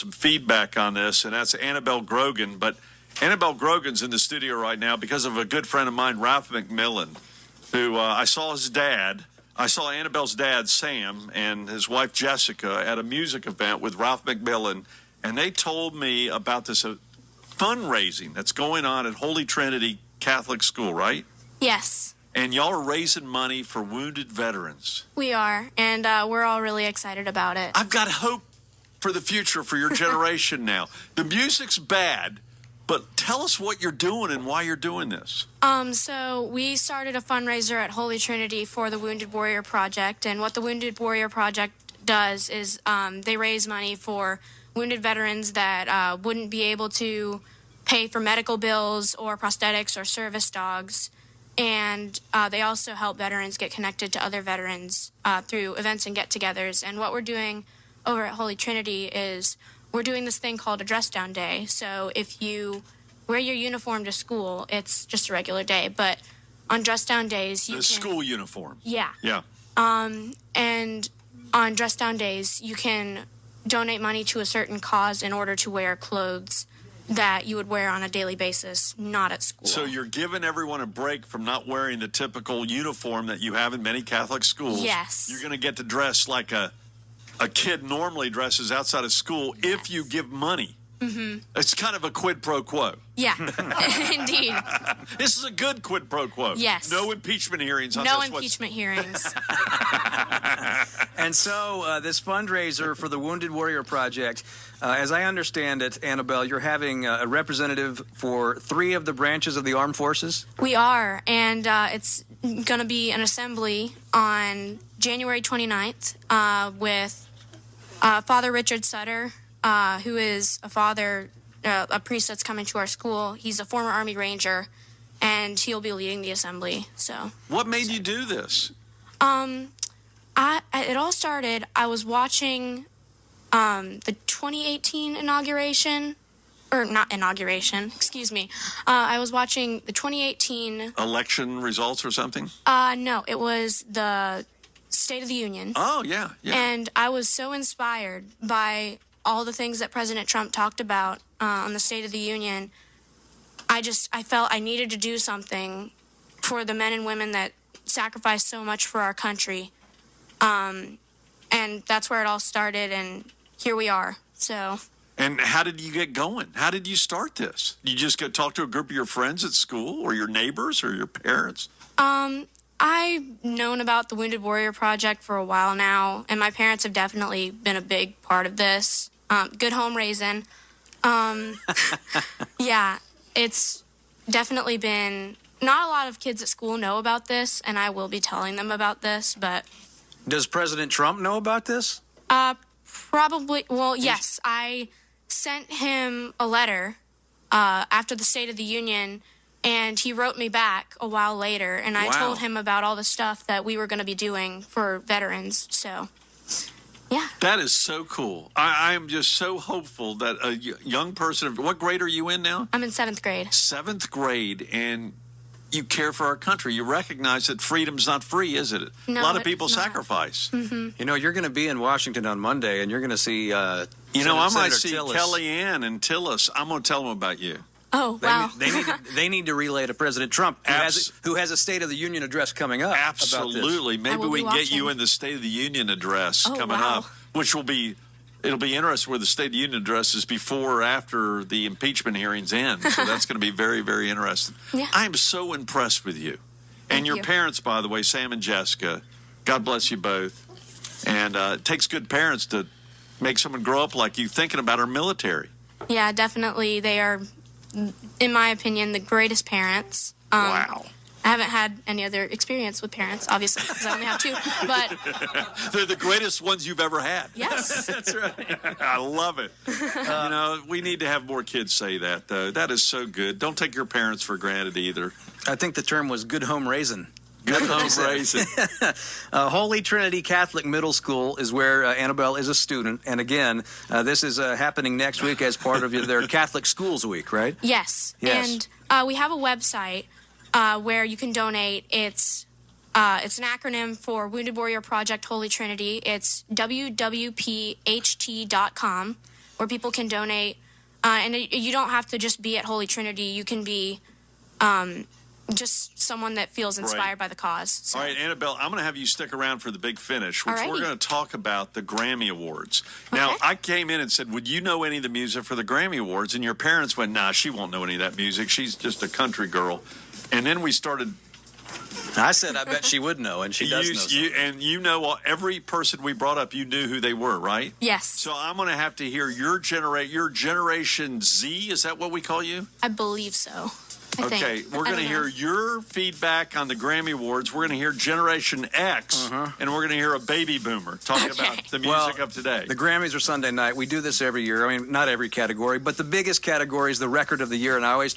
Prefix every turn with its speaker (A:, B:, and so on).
A: some feedback on this, and that's Annabelle Grogan. But Annabelle Grogan's in the studio right now because of a good friend of mine, Ralph McMillan, who I saw his dad. I saw Annabelle's dad, Sam, and his wife, Jessica, at a music event with Ralph McMillan, and they told me about this fundraising that's going on at Holy Trinity Catholic School, right?
B: Yes.
A: And y'all are raising money for wounded veterans.
B: We are, and we're all really excited about it.
A: I've got hope for the future for your generation now. The music's bad, but tell us what you're doing and why you're doing this.
B: So we started a fundraiser at Holy Trinity for the Wounded Warrior Project, and what the Wounded Warrior Project does is they raise money for wounded veterans that wouldn't be able to pay for medical bills or prosthetics or service dogs, and they also help veterans get connected to other veterans through events and get-togethers. And what we're doing over at Holy Trinity is we're doing this thing called a dress-down day. So if you wear your uniform to school, it's just a regular day, but on dress-down days, you can...
A: school uniform.
B: Yeah.
A: Yeah.
B: And on dress-down days, you can donate money to a certain cause in order to wear clothes that you would wear on a daily basis, not at school.
A: So you're giving everyone a break from not wearing the typical uniform that you have in many Catholic schools.
B: Yes.
A: You're going to get to dress like a kid normally dresses outside of school if you give money. Mm-hmm. It's kind of a quid pro quo.
B: Yeah, indeed.
A: This is a good quid pro quo.
B: Yes.
A: No impeachment hearings on
B: No
A: this.
B: impeachment hearings.
C: And so this fundraiser for the Wounded Warrior Project, as I understand it, Annabelle, you're having a representative for 3 of the branches of the armed forces?
B: We are, and it's going to be an assembly on January 29th with Father Richard Sutter, who is a priest that's coming to our school. He's a former Army Ranger, and he'll be leading the assembly. So,
A: what made you do this?
B: It all started, I was watching the 2018 inauguration, or not inauguration, excuse me. I was watching the 2018...
A: election results or something?
B: No, it was the State of the Union.
A: Oh, yeah.
B: And I was so inspired by all the things that President Trump talked about on the State of the Union. I felt I needed to do something for the men and women that sacrificed so much for our country. And that's where it all started, and here we are. So.
A: And how did you get going? How did you start this? You just go talk to a group of your friends at school, or your neighbors, or your parents?
B: I've known about the Wounded Warrior Project for a while now, and my parents have definitely been a big part of this. Good home raising. Yeah, it's definitely been... Not a lot of kids at school know about this, and I will be telling them about this, but...
C: Does President Trump know about this?
B: Probably. Well, yes. I sent him a letter after the State of the Union, and he wrote me back a while later, and I told him about all the stuff that we were going to be doing for veterans. So, yeah.
A: That is so cool. I am just so hopeful that a young person... What grade are you in now?
B: I'm in 7th grade.
A: 7th grade, and... you care for our country. You recognize that freedom's not free, is it?
B: No,
A: a lot of people sacrifice.
B: Mm-hmm.
C: You know, you're going to be in Washington on Monday, and you're going to see
A: I might
C: Senator
A: see
C: Tillis.
A: Kellyanne and Tillis. I'm going to tell them about you.
B: Oh, wow.
C: They need to relay to President Trump, who has a State of the Union address coming up.
A: Absolutely.
C: About this.
A: Maybe we can get you in the State of the Union address coming up, which will be... It'll be interesting where the State of the Union address is before or after the impeachment hearings end. So that's going to be very, very interesting.
B: Yeah.
A: I am so impressed with you. And your parents, by the way, Sam and Jessica. God bless you both. And it takes good parents to make someone grow up like you, thinking about our military.
B: Yeah, definitely. They are, in my opinion, the greatest parents.
A: Wow.
B: I haven't had any other experience with parents, obviously, because I only have 2. But
A: they're the greatest ones you've ever had.
B: Yes.
C: That's right.
A: I love it. We need to have more kids say that, though. That is so good. Don't take your parents for granted either.
C: I think the term was good home raising.
A: Good home raising.
C: Holy Trinity Catholic Middle School is where Annabelle is a student. And again, this is happening next week as part of their Catholic Schools Week, right?
B: Yes. And we have a website where you can donate. It's an acronym for Wounded Warrior Project Holy Trinity. It's wwpt.com. where people can donate. And you don't have to just be at Holy Trinity. You can be just someone that feels inspired by the cause. So.
A: All right, Annabelle, I'm going to have you stick around for the big finish, which
B: Alrighty.
A: we're going to talk about the Grammy Awards. Now,
B: Okay.
A: I came in and said, would you know any of the music for the Grammy Awards? And your parents went, nah, she won't know any of that music. She's just a country girl. And then we started...
C: I said I bet she would know, and she does know something.
A: And you know every person we brought up, you knew who they were, right?
B: Yes.
A: So I'm going to have to hear your Generation Z. Is that what we call you?
B: I believe so.
A: Okay, we're going to hear your feedback on the Grammy Awards. We're going to hear Generation X, and we're going to hear a baby boomer talk about the music of today.
C: The Grammys are Sunday night. We do this every year. I mean, not every category, but the biggest category is the record of the year, and I always